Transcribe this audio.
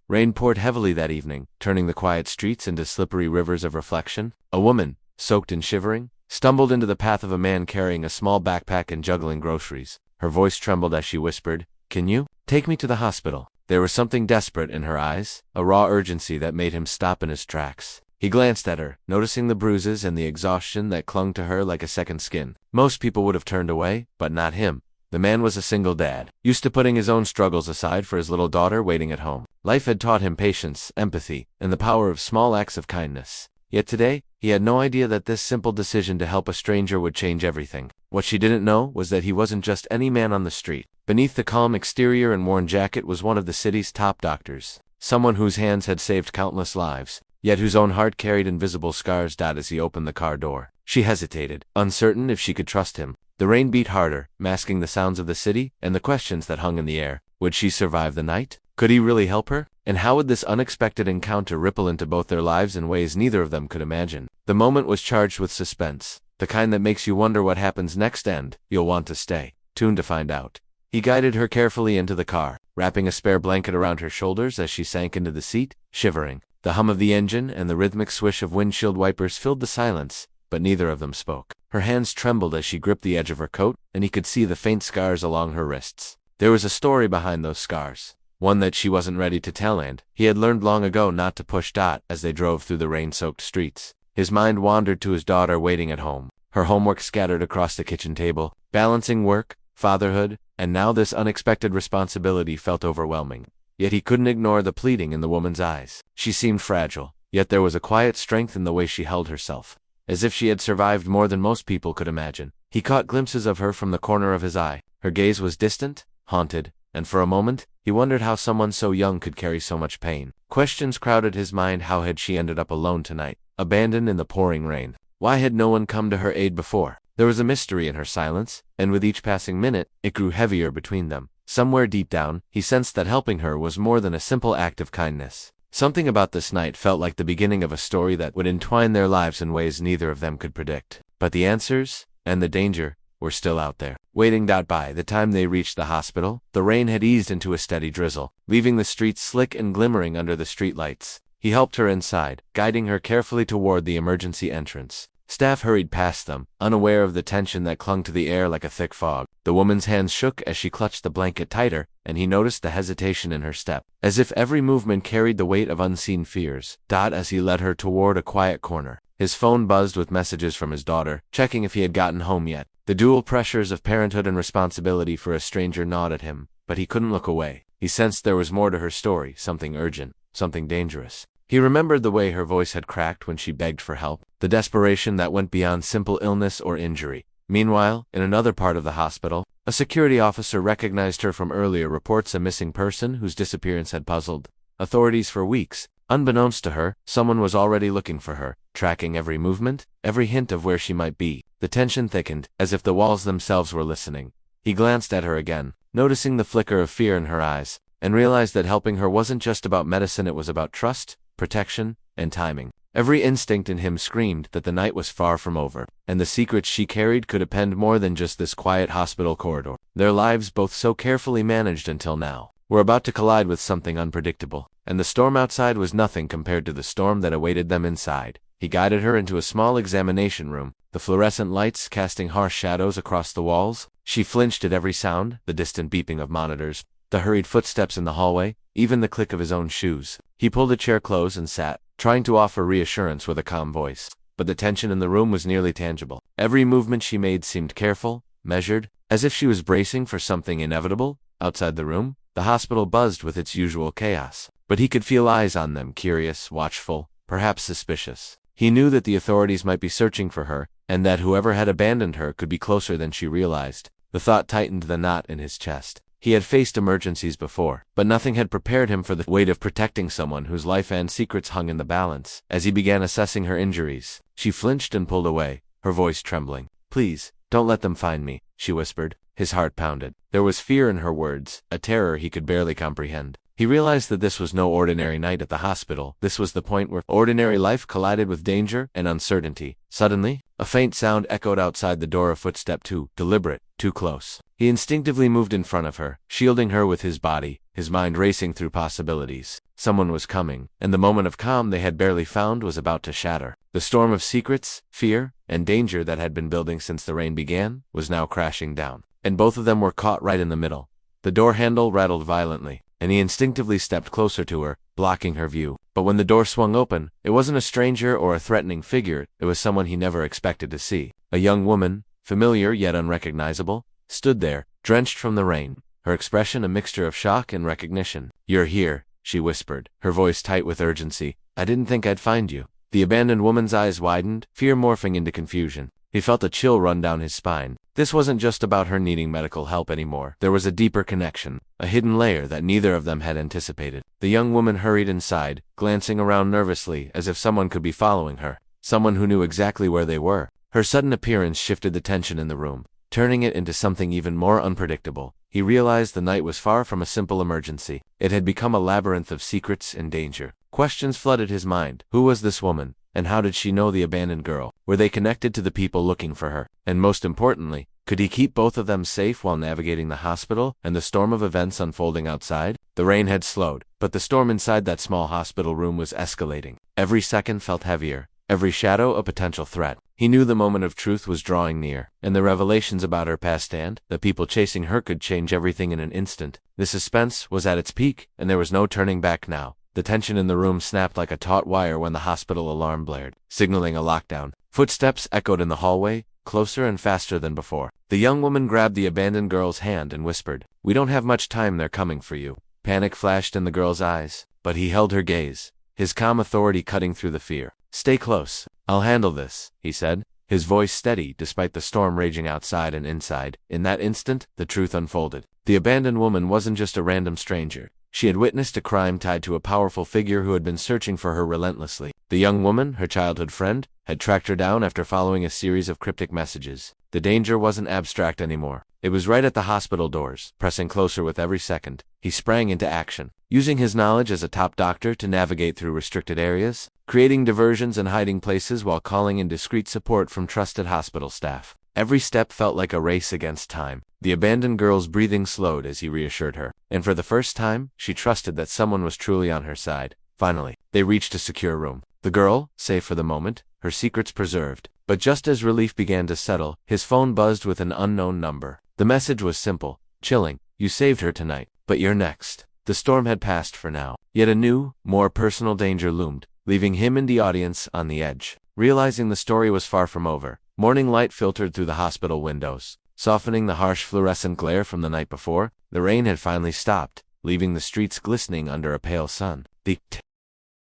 Rain poured heavily that evening, turning the quiet streets into slippery rivers of reflection. A woman, soaked and shivering, stumbled into the path of a man carrying a small backpack and juggling groceries. Her voice trembled as she whispered, "Can you take me to the hospital?" There was something desperate in her eyes, a raw urgency that made him stop in his tracks. He glanced at her, noticing the bruises and the exhaustion that clung to her like a second skin. Most people would have turned away, but not him. The man was a single dad, used to putting his own struggles aside for his little daughter waiting at home. Life had taught him patience, empathy, and the power of small acts of kindness. Yet today, he had no idea that this simple decision to help a stranger would change everything. What she didn't know was that he wasn't just any man on the street. Beneath the calm exterior and worn jacket was one of the city's top doctors, someone whose hands had saved countless lives, yet whose own heart carried invisible scars. As he opened the car door, she hesitated, uncertain if she could trust him. The rain beat harder, masking the sounds of the city and the questions that hung in the air. Would she survive the night? Could he really help her? And how would this unexpected encounter ripple into both their lives in ways neither of them could imagine? The moment was charged with suspense, the kind that makes you wonder what happens next, and you'll want to stay tuned to find out. He guided her carefully into the car, wrapping a spare blanket around her shoulders as she sank into the seat, shivering. The hum of the engine and the rhythmic swish of windshield wipers filled the silence, but neither of them spoke. Her hands trembled as she gripped the edge of her coat, and he could see the faint scars along her wrists. There was a story behind those scars, one that she wasn't ready to tell, and he had learned long ago not to push. As they drove through the rain-soaked streets, his mind wandered to his daughter waiting at home, her homework scattered across the kitchen table. Balancing work, fatherhood, and now this unexpected responsibility felt overwhelming. Yet he couldn't ignore the pleading in the woman's eyes. She seemed fragile, yet there was a quiet strength in the way she held herself, as if she had survived more than most people could imagine. He caught glimpses of her from the corner of his eye. Her gaze was distant, haunted, and for a moment, he wondered how someone so young could carry so much pain. Questions crowded his mind. How had she ended up alone tonight, abandoned in the pouring rain? Why had no one come to her aid before? There was a mystery in her silence, and with each passing minute, it grew heavier between them. Somewhere deep down, he sensed that helping her was more than a simple act of kindness. Something about this night felt like the beginning of a story that would entwine their lives in ways neither of them could predict. But the answers, and the danger, were still out there, waiting. By the time they reached the hospital, the rain had eased into a steady drizzle, leaving the streets slick and glimmering under the streetlights. He helped her inside, guiding her carefully toward the emergency entrance. Staff hurried past them, unaware of the tension that clung to the air like a thick fog. The woman's hands shook as she clutched the blanket tighter, and he noticed the hesitation in her step, as if every movement carried the weight of unseen fears. As he led her toward a quiet corner, his phone buzzed with messages from his daughter, checking if he had gotten home yet. The dual pressures of parenthood and responsibility for a stranger gnawed at him, but he couldn't look away. He sensed there was more to her story, something urgent, something dangerous. He remembered the way her voice had cracked when she begged for help, the desperation that went beyond simple illness or injury. Meanwhile, in another part of the hospital, a security officer recognized her from earlier reports, a missing person whose disappearance had puzzled authorities for weeks. Unbeknownst to her, someone was already looking for her, tracking every movement, every hint of where she might be. The tension thickened, as if the walls themselves were listening. He glanced at her again, noticing the flicker of fear in her eyes, and realized that helping her wasn't just about medicine, it was about trust, protection, and timing. Every instinct in him screamed that the night was far from over, and the secrets she carried could append more than just this quiet hospital corridor. Their lives, both so carefully managed until now, were about to collide with something unpredictable, and the storm outside was nothing compared to the storm that awaited them inside. He guided her into a small examination room, the fluorescent lights casting harsh shadows across the walls. She flinched at every sound, the distant beeping of monitors, the hurried footsteps in the hallway, even the click of his own shoes. He pulled a chair close and sat, trying to offer reassurance with a calm voice. But the tension in the room was nearly tangible. Every movement she made seemed careful, measured, as if she was bracing for something inevitable. Outside the room, the hospital buzzed with its usual chaos, but he could feel eyes on them, curious, watchful, perhaps suspicious. He knew that the authorities might be searching for her, and that whoever had abandoned her could be closer than she realized. The thought tightened the knot in his chest. He had faced emergencies before, but nothing had prepared him for the weight of protecting someone whose life and secrets hung in the balance. As he began assessing her injuries, she flinched and pulled away, her voice trembling. "Please, don't let them find me," she whispered. His heart pounded. There was fear in her words, a terror he could barely comprehend. He realized that this was no ordinary night at the hospital. This was the point where ordinary life collided with danger and uncertainty. Suddenly, a faint sound echoed outside the door, a footstep, too deliberate, too close. He instinctively moved in front of her, shielding her with his body, his mind racing through possibilities. Someone was coming, and the moment of calm they had barely found was about to shatter. The storm of secrets, fear, and danger that had been building since the rain began was now crashing down. And both of them were caught right in the middle. The door handle rattled violently, and he instinctively stepped closer to her, blocking her view. But when the door swung open, it wasn't a stranger or a threatening figure, it was someone he never expected to see. A young woman, familiar yet unrecognizable, stood there, drenched from the rain, her expression a mixture of shock and recognition. "You're here," she whispered, her voice tight with urgency. "I didn't think I'd find you." The abandoned woman's eyes widened, fear morphing into confusion. He felt a chill run down his spine. This wasn't just about her needing medical help anymore. There was a deeper connection, a hidden layer that neither of them had anticipated. The young woman hurried inside, glancing around nervously as if someone could be following her, someone who knew exactly where they were. Her sudden appearance shifted the tension in the room, turning it into something even more unpredictable. He realized the night was far from a simple emergency. It had become a labyrinth of secrets and danger. Questions flooded his mind. Who was this woman? And how did she know the abandoned girl? Were they connected to the people looking for her? And most importantly, could he keep both of them safe while navigating the hospital and the storm of events unfolding outside? The rain had slowed, but the storm inside that small hospital room was escalating. Every second felt heavier, every shadow a potential threat. He knew the moment of truth was drawing near, and the revelations about her past and the people chasing her could change everything in an instant. The suspense was at its peak, and there was no turning back now. The tension in the room snapped like a taut wire when the hospital alarm blared, signaling a lockdown. Footsteps echoed in the hallway, closer and faster than before. The young woman grabbed the abandoned girl's hand and whispered, "We don't have much time, they're coming for you." Panic flashed in the girl's eyes, but he held her gaze, his calm authority cutting through the fear. "Stay close. I'll handle this," he said, his voice steady despite the storm raging outside and inside. In that instant, the truth unfolded. The abandoned woman wasn't just a random stranger. She had witnessed a crime tied to a powerful figure who had been searching for her relentlessly. The young woman, her childhood friend, had tracked her down after following a series of cryptic messages. The danger wasn't abstract anymore. It was right at the hospital doors, pressing closer with every second. He sprang into action, using his knowledge as a top doctor to navigate through restricted areas, creating diversions and hiding places while calling in discreet support from trusted hospital staff. Every step felt like a race against time. The abandoned girl's breathing slowed as he reassured her, and for the first time, she trusted that someone was truly on her side. Finally, they reached a secure room. The girl, safe for the moment, her secrets preserved. But just as relief began to settle, his phone buzzed with an unknown number. The message was simple, chilling. "You saved her tonight, but you're next." The storm had passed for now, yet a new, more personal danger loomed, leaving him and the audience on the edge. Realizing the story was far from over, morning light filtered through the hospital windows, softening the harsh fluorescent glare from the night before. The rain had finally stopped, leaving the streets glistening under a pale sun. The